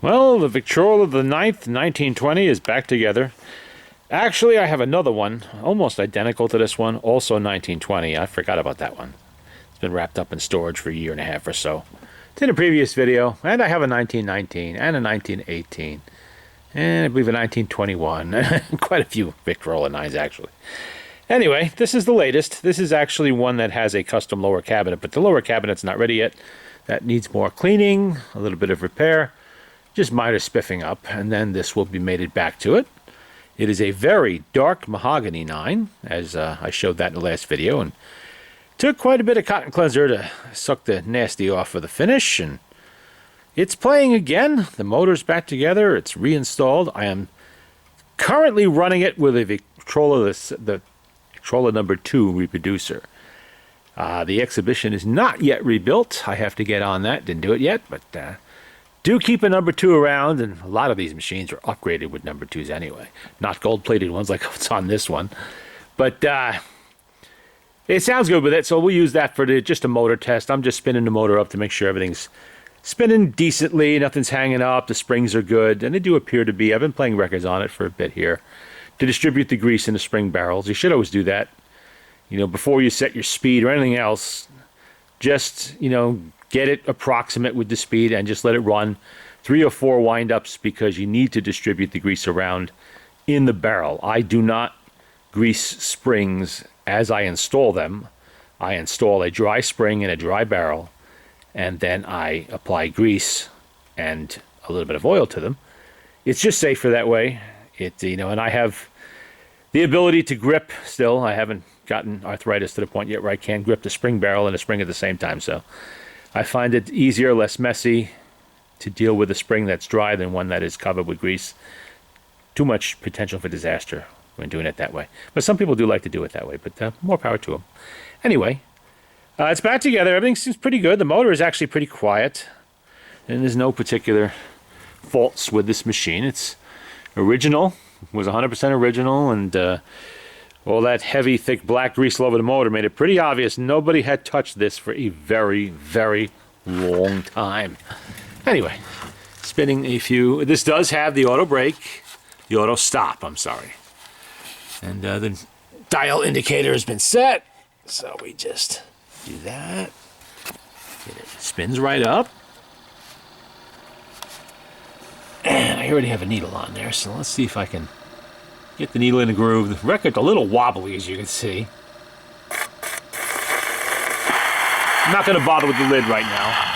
Well, the Victrola the 9th, 1920 is back together. Actually, I have another one, almost identical to this one, also 1920. I forgot about that one. It's been wrapped up in storage for a year and a half or so. It's in a previous video, and I have a 1919 and a 1918, and I believe a 1921. Quite a few Victrola 9s, actually. Anyway, this is the latest. This is actually one that has a custom lower cabinet, but the lower cabinet's not ready yet. That needs more cleaning, a little bit of repair, just minor spiffing up, and then this will be mated back to it. It is a very dark mahogany 9, as I showed that in the last video, and took quite a bit of cotton cleanser to suck the nasty off of the finish, and it's playing again. The motor's back together. It's reinstalled. I am currently running it with a Victrola, the Victrola number 2 reproducer. The exhibition is not yet rebuilt. I have to get on that. Didn't do it yet, but do keep a number 2 around, and a lot of these machines are upgraded with number 2s anyway. Not gold-plated ones like what's on this one. But it sounds good with it, so we'll use that for just a motor test. I'm just spinning the motor up to make sure everything's spinning decently, nothing's hanging up, the springs are good, and they do appear to be. I've been playing records on it for a bit here to distribute the grease in the spring barrels. You should always do that. You know, before you set your speed or anything else, just, you know, get it approximate with the speed and just let it run 3 or 4 wind-ups because you need to distribute the grease around in the barrel. I do not grease springs as I install them. I install a dry spring in a dry barrel, and then I apply grease and a little bit of oil to them. It's just safer that way. You know, and I have the ability to grip still. I haven't gotten arthritis to the point yet where I can't grip the spring barrel and the spring at the same time, so I find it easier, less messy to deal with a spring that's dry than one that is covered with grease. Too much potential for disaster when doing it that way. But some people do like to do it that way, but more power to them. Anyway, it's back together. Everything seems pretty good. The motor is actually pretty quiet, and there's no particular faults with this machine. It's original, was 100% original, and all that heavy, thick black grease all over the motor made it pretty obvious nobody had touched this for a very, very long time. Anyway, spinning a few. This does have the auto brake, the auto stop, I'm sorry. And the dial indicator has been set, so we just do that. It spins right up. And I already have a needle on there, so let's see if I can get the needle in the groove. The record's a little wobbly, as you can see. I'm not going to bother with the lid right now.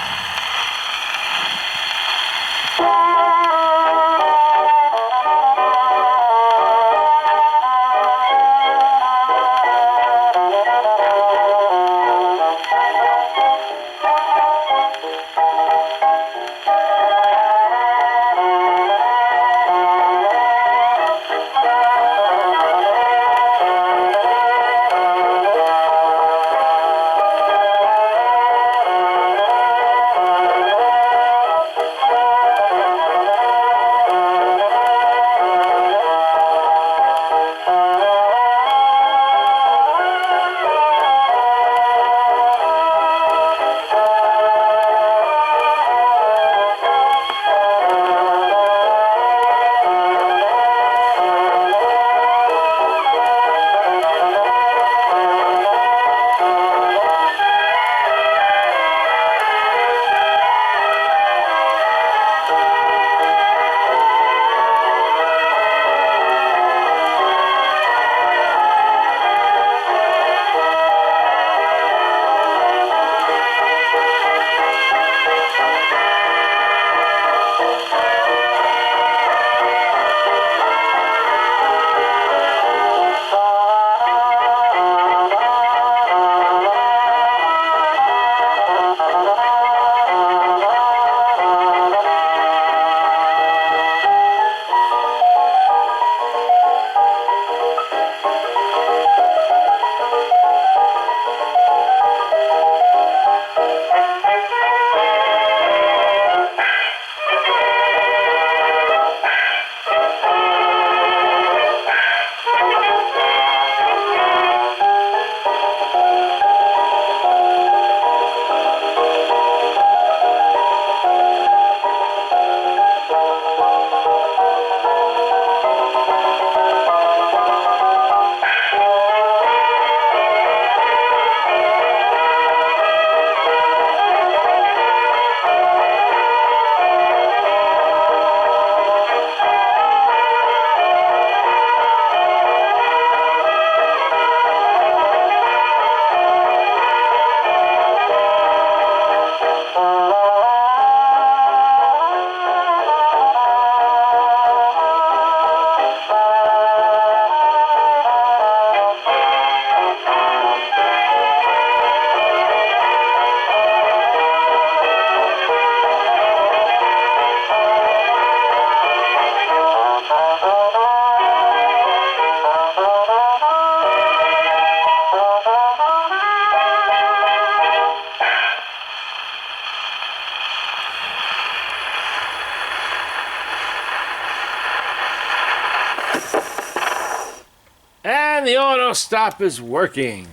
And the auto stop is working.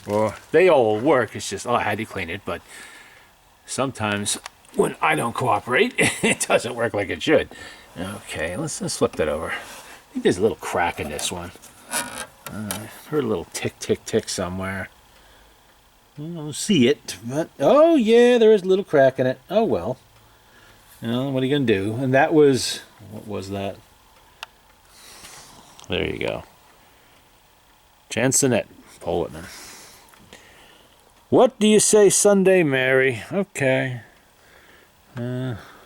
Or they all work. It's just, I had to clean it, but sometimes when I don't cooperate, it doesn't work like it should. Okay, let's flip that over. I think there's a little crack in this one. Heard a little tick, tick, tick somewhere. I don't see it, but oh yeah, there is a little crack in it. Oh well. What are you gonna do? And that was, what was that? There you go. Jansenet, Paul Whitman. What do you say Sunday, Mary? Okay.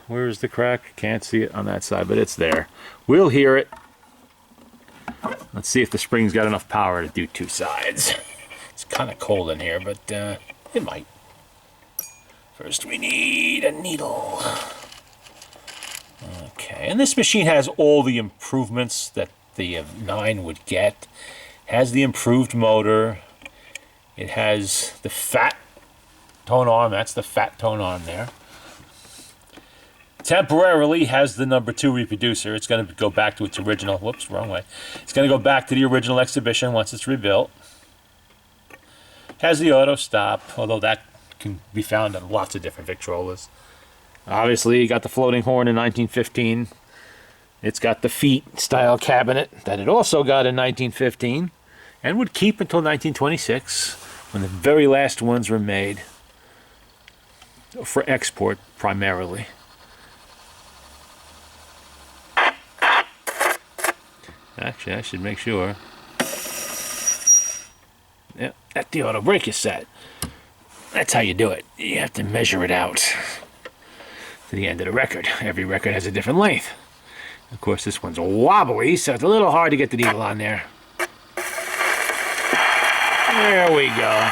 Where's the crack? Can't see it on that side, but it's there. We'll hear it. Let's see if the spring's got enough power to do two sides. It's kind of cold in here, but it might. First we need a needle. Okay, and this machine has all the improvements that the 9 would get. Has the improved motor. It has the fat tone arm. That's the fat tone arm there. Temporarily has the number 2 reproducer. It's going to go back to its original. Whoops, wrong way. It's going to go back to the original exhibition once it's rebuilt. Has the auto stop, although that can be found on lots of different Victrolas. Obviously, you got the floating horn in 1915. It's got the feet style cabinet that it also got in 1915 and would keep until 1926 when the very last ones were made for export primarily. Actually, I should make sure. Yep, that the auto brake is set. That's how you do it. You have to measure it out to the end of the record. Every record has a different length. Of course, this one's wobbly, so it's a little hard to get the needle on there. There we go.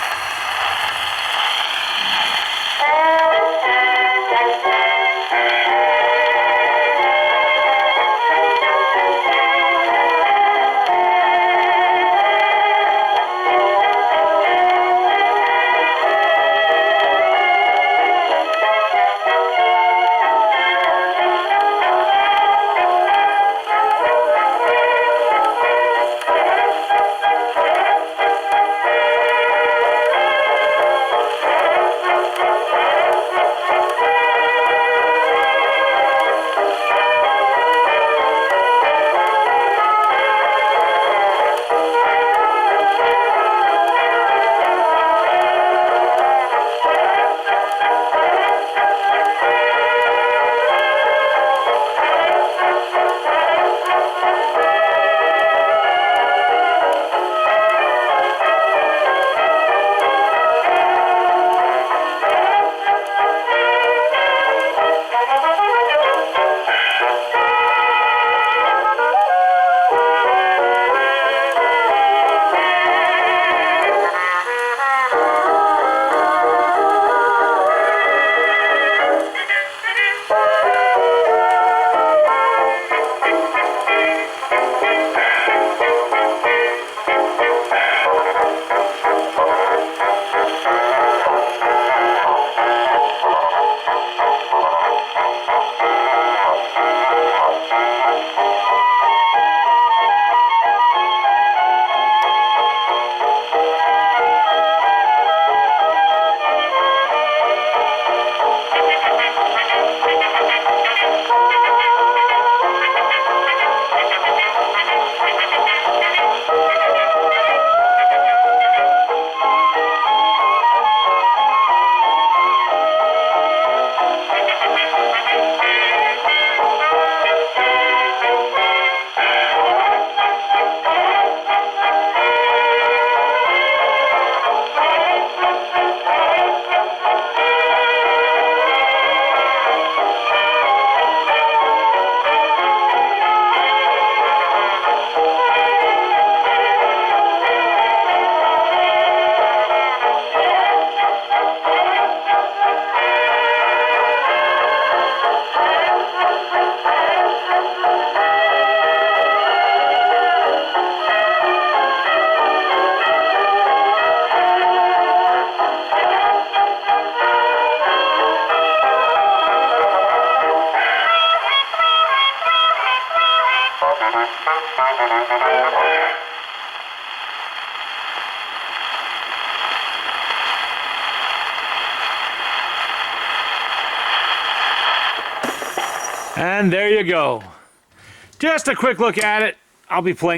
And there you go. Just a quick look at it. I'll be playing